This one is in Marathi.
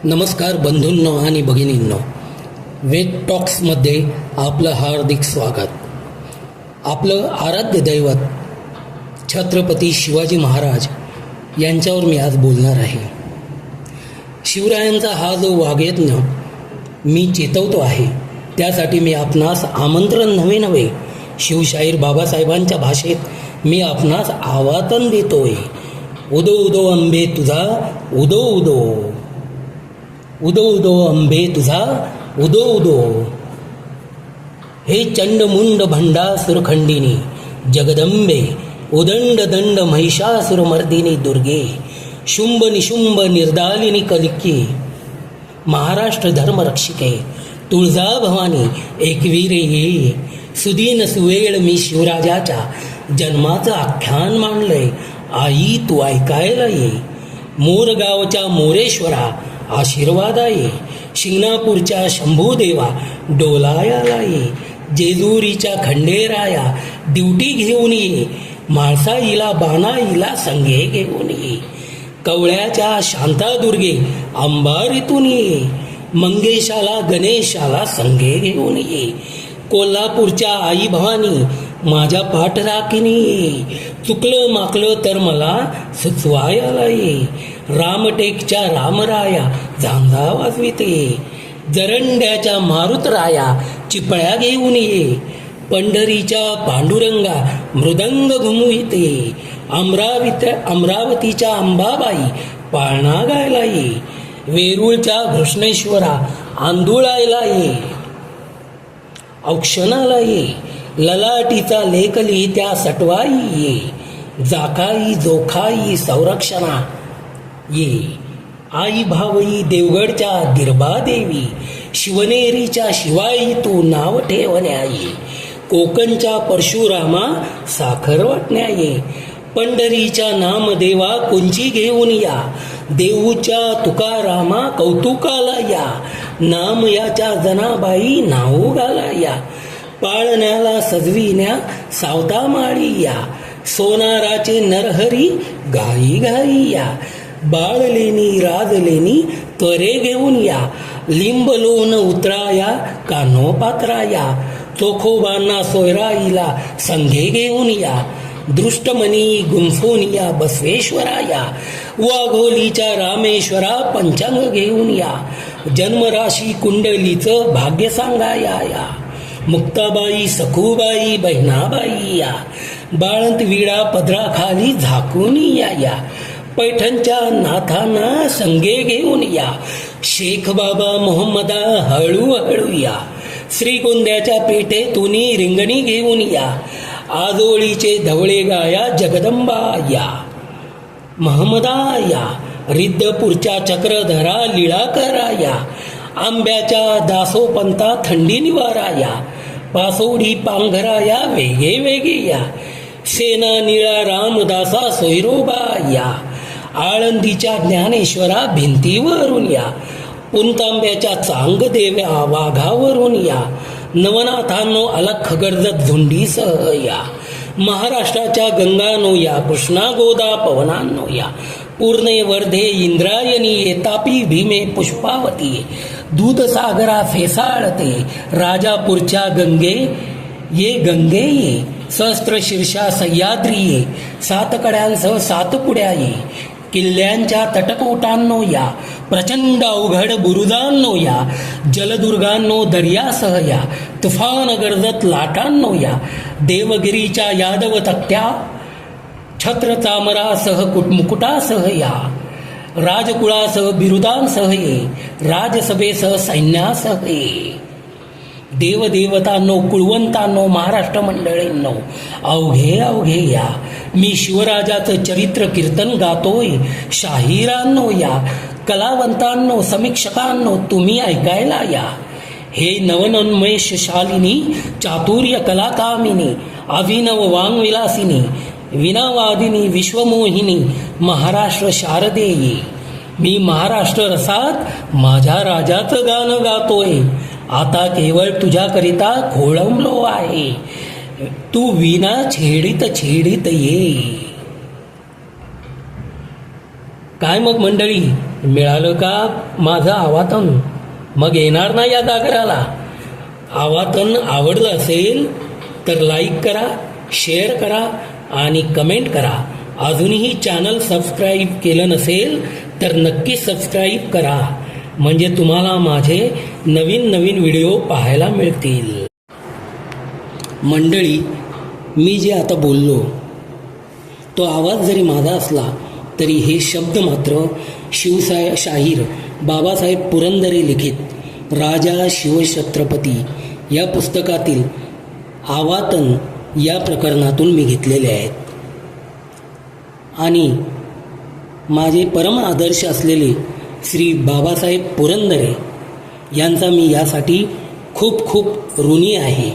नमस्कार बंधूंनो आणि भगिनींनो, वेद टॉक्समध्ये आपलं हार्दिक स्वागत. आपलं आराध्य दैवत छत्रपती शिवाजी महाराज यांच्यावर मी आज बोलणार आहे. शिवरायांचा हा जो वाग्यज्ञ मी चेतवतो आहे, त्यासाठी मी आपणास आमंत्रण नव्हे शिवशाहीर बाबासाहेबांच्या भाषेत मी आपणास आवाहन देतोय. उदो उदो अंबे तुझा उदो उदो, उदो उदो अंबे तुझा उदो उदो. हे चंडमुंड भंडासुरखंडिनी जगदंबे, उदंड दंड महिषासुरमर्दिनी दुर्गे, शुंभ निशुंभ निर्दालिनी कलिके, महाराष्ट्र धर्मरक्षिके तुळजा भवानी एकवीरे ये. सुदीन सुवेळ मी शिवराजाच्या जन्माचं आख्यान मांडलंय, आई तू ऐकायला ये. मोरगावच्या मोरेश्वरा आशीर्वादा ये, शिंगणापूरच्या शंभूदेवा डोलायाला ये, जेजुरीच्या खंडेराया ड्युटी घेऊन ये, म्हाळसाईला बाणाईला संगे घेऊन ये, कवळ्याच्या शांतादुर्गे अंबारीतून ये, मंगेशाला गणेशाला संगे घेऊन ये, कोल्हापूरच्या आई भवानी माझ्या पाठराखीने ये, चुकलं माकलं तर मला सुचवायला ये, रामटेकच्या रामराया झांजा वाजविते, जरंड्याच्या मारुतराया चिपळ्या घेऊन ये, पंढरीच्या पांडुरंगा मृदंग घुमविते, अमरावतीच्या अंबाबाई पाळणा गायला ये, वेरूळच्या घृष्णेश्वरा आंदुळायला ये, औक्षणाला ये, ललाटीचा लेख लिहित्या सटवाई ये, जाकाई जोखाई संरक्षणा ये, आई भावई देवगडच्या दिरबादेवी, शिवनेरीच्या शिवाई तू नाव ठेवण्या ये, कोकणच्या परशुरामा साखर वाटण्या ये, पंढरीच्या नामदेवा कुंची घेऊन या, देऊच्या तुकारामा कौतुकाला या, नाम याच्या जनाबाई नाऊ घाला या, पाळण्याला सजविण्या सावतामाळी या, सोनाराचे नरहरी गाई घाई या, बाळलेनी राजलेनी त्वरे घेऊन या, लिंबलोन उतराया कानोपात्राया, चोखोबांना सोयराईला संघे घेऊन या, दृष्टमणी गुंफून या बसवेश्वराया, वाघोलीच्या रामेश्वरा पंचांग घेऊन या, जन्मराशी कुंडलीचं भाग्य सांगाया या, मुक्ताबाई सखूबाई बहिणाबाई या, बाळंत विडा पदराखाली झाकून या, पैठणच्या नाथांना संगे घेऊन या, शेख बाबा मोहम्मदा हळूहळू या, श्रीगोंद्याच्या पेठेतून रिंगणी घेऊन या, आजोळीचे धवळे गाया जगदंबा या, महमदा या, रिद्धपूरच्या चक्रधरा लीळाकरा या, आंब्याच्या दासोपंता थंडी निवारा या, पासोडी पांघरा या वेगे वेगे या, सेना निळा रामदासा सोयरोबा या, आळंदीच्या ज्ञानेश्वरा भिंतीवरून या, पुंतांब्याच्या चांगदेव्या वाघावरून या, नवनाथांनो अलख गर्जत झुंडीसह या, महाराष्ट्राच्या गंगानो या, कृष्णा गोदा पवनांनो या, पूर्णे वर्धे इंद्रायणी ये, तापी भीमे पुष्पावती, दूधसागरा फेसाळते, राजापूरच्या गंगे ये, सहस्त्रशीर्षा सह्याद्री ये, सातकड्यांसह सातपुड्या ये, किल्ल्यांच्या तटकोटांनो या, प्रचंड अवघड बुरुजांनो या, जलदुर्गांनो दर्यासह या, तुफान गर्जत लाटांनो या, देवगिरीच्या यादव तक्त्या छत्र चामरासह मुकुटासह या, राजकुळासह बिरुदांसह ये, राजसभेसह सैन्यासह ये, देवदेवतांनो कुळवंतांनो महाराष्ट्र मंडळींनो अवघे अवघे या, मी शिवराजाचं चरित्र कीर्तन गातोय, शाहिरांनो या, कलावंतांनो समीक्षकांनो तुम्ही ऐकायला या, हे नवनोन्मेषशालिनी चातुर्य कलाकामिनी अभिनव वाङ्विलासिनी विनावादिनी विश्वमोहिनी महाराष्ट्र शारदेयी, मी महाराष्ट्र रसात माझ्या राजाचं गाणं गातोय, आता केवळ तुझ्याकरिता खोळंबलो आहे, तू विना छेडित छेडित ये. काय मग मंडळी, मिळालं का माझं आवाहन? मग येणार ना या जागराला? आवाहन आवडलं असेल तर लाईक करा, शेअर करा आणि कमेंट करा. अजूनही चॅनल सबस्क्राईब केलं नसेल तर नक्की सबस्क्राईब करा, म्हणजे तुम्हाला माझे नवीन नवीन व्हिडिओ पाहायला मिळतील. मंडळी, मी जे आता बोललो तो आवाज जरी माझा असला तरी हे शब्द मात्र शाहीर बाबासाहेब पुरंदरे लिखित राजा शिवछत्रपती या पुस्तकातील आवाहन या प्रकरणातून मी घेतलेले आहेत. आणि माझे परम आदर्श असलेले श्री बाबासाहेब पुरंदरे यांचा मी यासाठी खूप खूप ऋणी आहे.